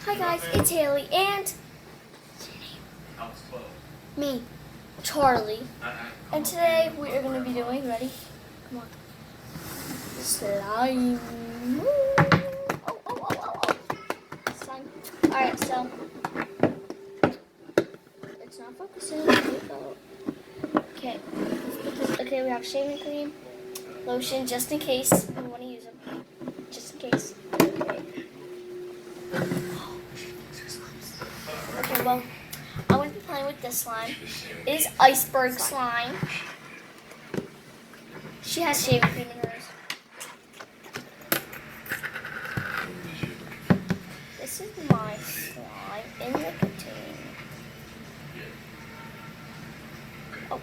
Hi guys, it's Haley and me, Charlie. And today we are going to be doing, ready? Come on. Slime. Oh. Slime. Alright, so it's not focusing. Okay, let's put this. Okay, we have shaving cream, lotion, just in case we want to use them. Just in case. Okay, well, I'm going to be playing with this slime. It is iceberg slime. She has shaving cream in hers. This is my slime in the container. Oh.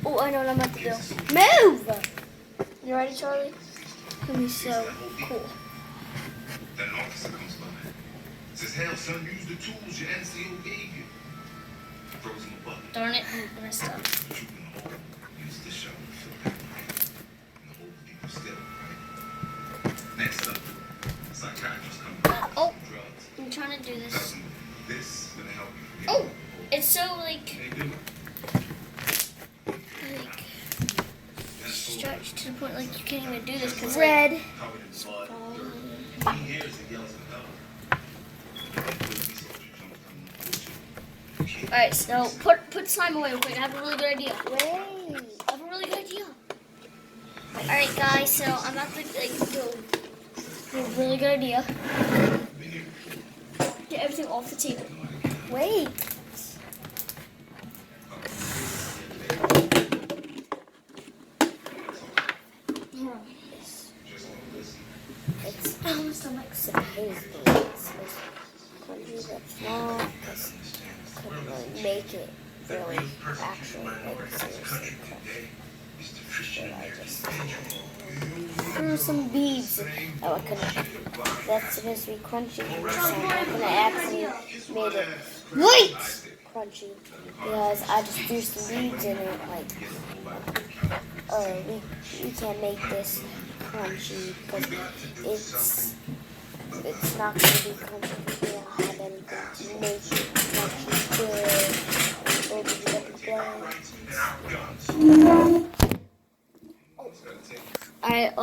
Oh, I know what I'm about to do. Move! You ready, Charlie? It's gonna be so cool. Then an officer comes by. Says, hell, son, use the tools your NCO gave you. Throws him a bucket. Darn it, I messed up. Shoot in the hole. Use the shovel to fill that pipe. And the hole people still, right? Next up, psychiatrist comes by. Oh, Drugs. I'm trying to do this. Tells him, this is gonna help you. Oh, it's so like They do. stretched to the point like you can't even do this because red. Covered in blood. He hears and yells at God. Alright, so put slime away real quick. I have a really good idea. Wait, I have a really good idea. Alright guys, so I'm about to do a really good idea. Get everything off the table. Wait. It's almost like some hazy. It's that's not couldn't really make it really actually like seriously crunchy. But I just threw some beads. Oh, I couldn't. That's supposed to be crunchy. And I actually made it crunchy because I just threw some beads in it. Like, oh, we can't make this crunchy because it's not going to be crunchy. We don't have anything to make it crunchy good. We'll give it a Alright, I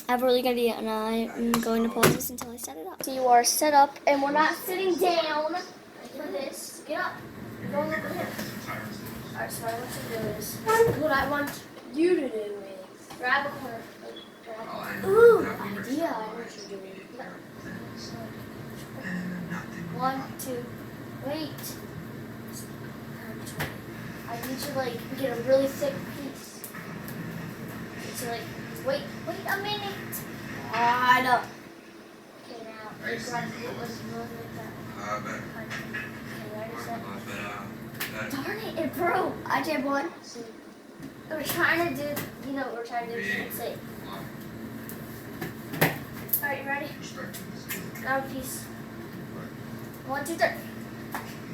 have a really good idea and I'm going to pause this until I set it up. So you are set up and we're not sitting down for this. Get up. You're going over here. Alright, so what I want you to do is, what I want you to do is grab a corner. Ooh, idea. I know what you're doing. 1, 2, wait. I need you to like get a really thick piece. So like, wait a minute. I know. Okay, now grab it was like that. Okay, ready, set. Darn it, it broke. I did one. We're trying to do, we're trying to do it safe. Alright, you ready? Grab a piece. 1, 2, 3.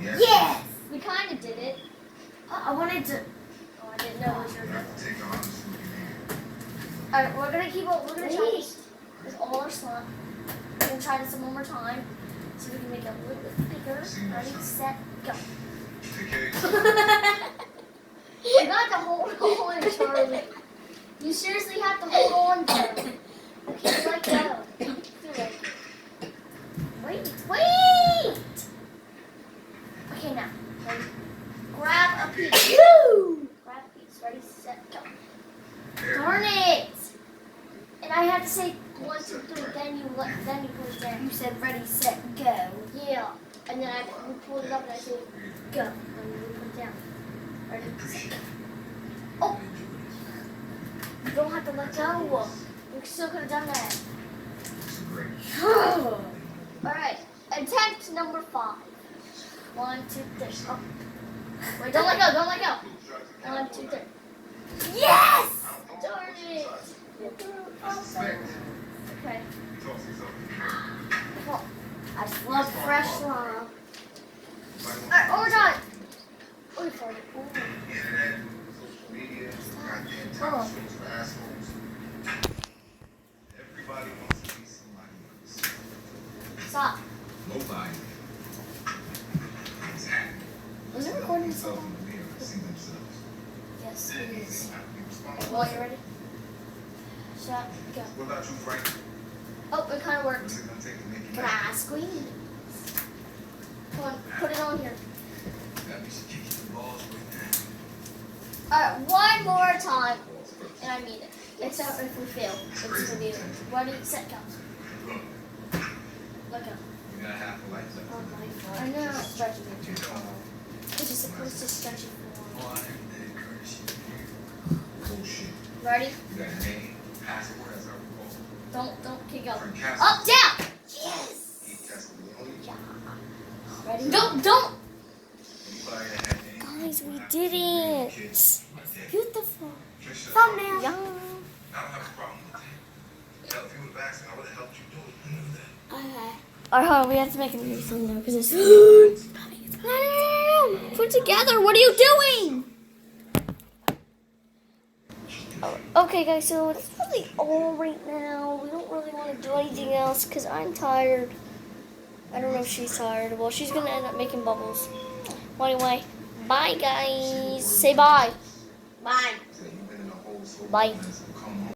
Yes! We kind of did it. I wanted to. Oh, I didn't know what you were doing. Alright, we're gonna try this with all our slime. We're gonna try this one more time so we can make it a little bit bigger. Ready, set, go. You got to hold on, Charlie. You seriously have to hold on to it. Okay, let go. Wait! Okay, now. Grab a piece. Grab a piece. Ready, set, go. Darn it! And I have to say 1, 2, 3, then you put it down. You said ready, set, go. Yeah. And then we pulled it up and I said go. And we put it down. Ready, set, go. Oh! You don't have to let go. We still could have done that. Alright. Attempt number 5. 1, 2, 3. Oh. Wait, don't let go. 1, 2, 3. Yes! Darn it! Okay. Well, I just love fresh slime. Alright, we're done. themselves in the mirror and see themselves. Yes, Then it they is. have to be Okay, responsible. well, you ready? Shot, go. What about you, Frank? Oh, it kind of worked. What's it gonna take to make you Can mad? I squeeze? Come on, put it on here. That means you kick the balls right now. Alright, one more time. Balls first. And I mean it. Except if we fail. It's gonna be ready, set, go. Look, Look up. you got half a life left. Oh my god. I know. Stretch it. Because you're supposed to stretch it for Oh, I didn't encourage you. Bullshit. Ready? You got a name, password, as I recall. Don't kick up. Frank Castle. Up, down! Yes! He tested me only. Yeah. Ready? Don't! Anybody that had any- Guys, we did it. Kids, Beautiful. Trisha, Thumbnail. Yeah. I don't have a problem with that. Hell, if you would have asked me, I would have helped you do it. You know that. Okay. Alright, hold on, we have to make a new thumbnail because it's. No. Put it together. What are you doing? Oh, okay, guys, so it's really all right now. We don't really want to do anything else because I'm tired. I don't know if she's tired. Well, she's going to end up making bubbles. Well, anyway, bye, guys. Say bye. Bye. So you've been in a hole so Bye. long,